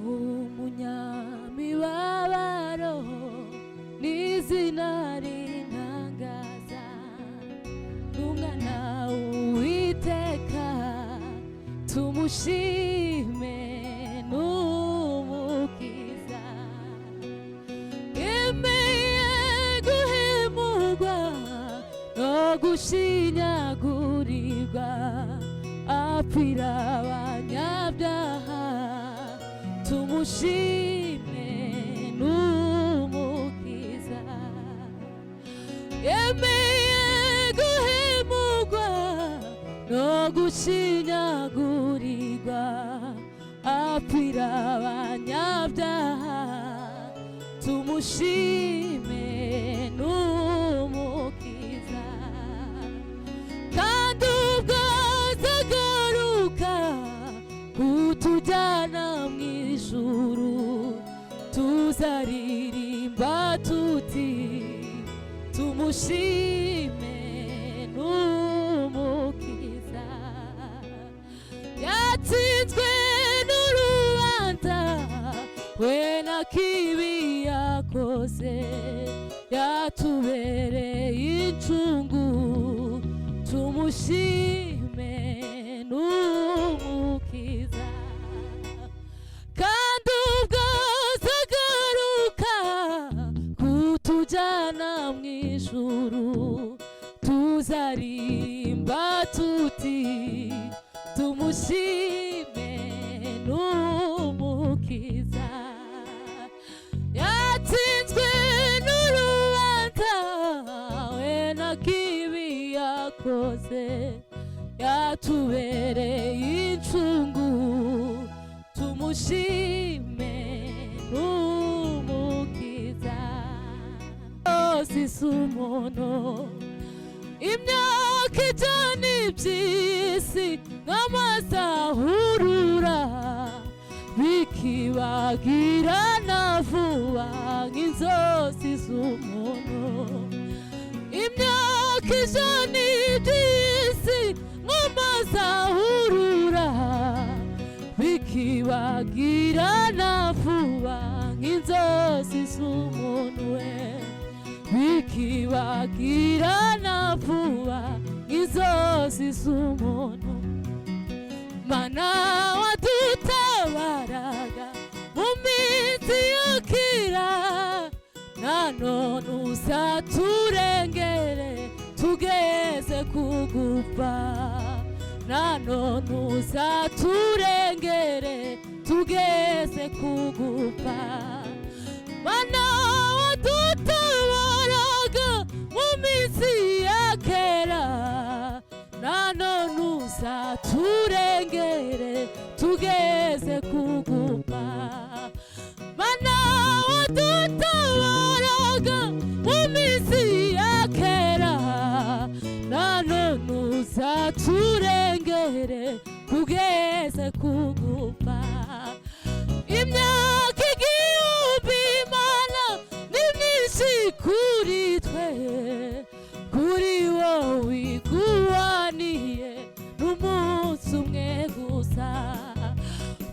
umunyamibabaro n'izina rintangaza, n'umwana w'Uwiteka tumushime n'umukiza. Yemeye guhemurwa no gushinyagurirwa, apfira abanyabyaha tumushime n'umukiza. Yemeye guhemurwa no gushinyagurirwa, apfira abanyabyaha tumushime n'umukiza. Kandi ubwo azagaruka kutujyana mu ijuru, tuzaririmba tuti tumushime n'umukiza. Yatsinzwe n'urubanza we nta kibi yakoze, yatubereye incungu tumushime n'umukiza. Kandi ubwo azagaruka kutujyana mu ijuru, tuzaririmba tuti tumushime n'umukiza. Yatsinzwe n'urubanza we nta kibi yakoze, yatubereye incungu tumushime n'umukiza. Si umuntu imyaka ijana iby'isi nk'amasahurura, bikibagirana vuba nk'inzozi z'umuntu. Imyaka ijana iby'isi nk'amasahurura, bikibagirana vuba nk'inzozi z'umuntu we, bikibagirana vuba nk'inzozi z'umuntu. Mana wadutabaraga mu minsi yo kera, nanone uzaturengere tugeze kugupfa, nanone uzaturengere tugeze kugupfa. Mana wadutabaraga mu minsi ya kera, nanone uzaturengere tugeze kugupfa. Mana wadutabaraga mu minsi ya kera, nanone uzaturengere tugeze kugupfa. Imyaka igihumbi Mana ni myinshi kuri twe, kuri wowe iguwaniye n'umunsi umwe gusa,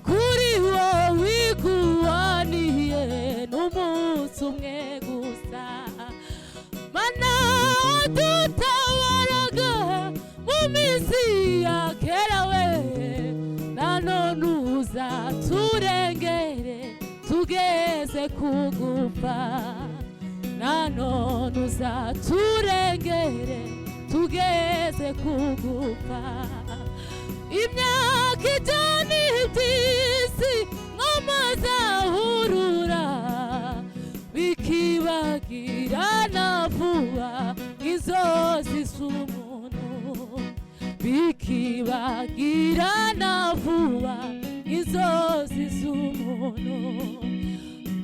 kuri wowe iguwaniye n'umunsi umwe gusa. Mana wadutabaraga mu minsi ya kera we, nanone uzaturengere tugeze kugupfa, nanone uzaturengere tugeze kugupfa. Imyaka ijana iby'isi nk'amasahurura, bikibagirana vuba nk'inzozi z'umuntu, bikibagirana vuba nk'inzozi z'umuntu,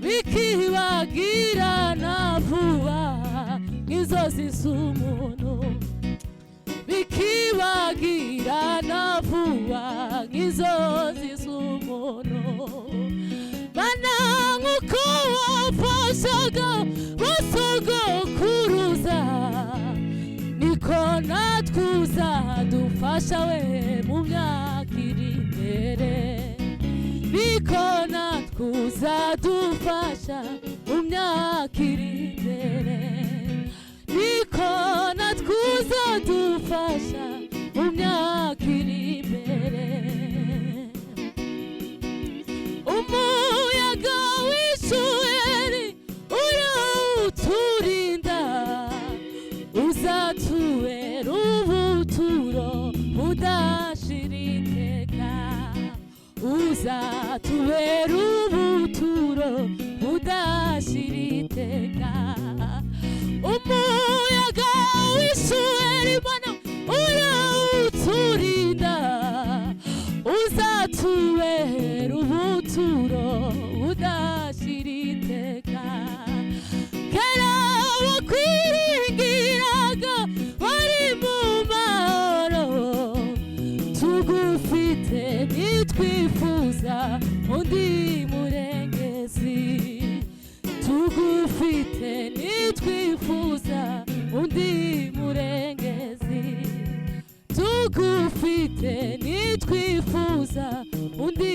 bikibagirana vuba nk'inzozi z'umuntu, bikibagirana vuba nk'inzozi z'umuntu. Mana nk'uko wafashaga basogokuruza, niko natwe uzadufasha we mu myaka iri imbere, niko natwe kuzadufasha mu myaka iri imbere, niko natwe uzadufasha mu myaka iri imbere. Umuyaga w'ishuheri urawuturinda, uzatubera ubuturo budashira iteka, uzatubera ubuturo budashira iteka. Umuyaga w'ishuheri Mana urawuturinda, uzatubera ubuturo budashira iteka. Kera bakwiringiraga bari mu mahoro, tugufite ntitwifuza undi murengezi, tugufite ntitwifuza undi murengezi, tugufite ntitwifuza undi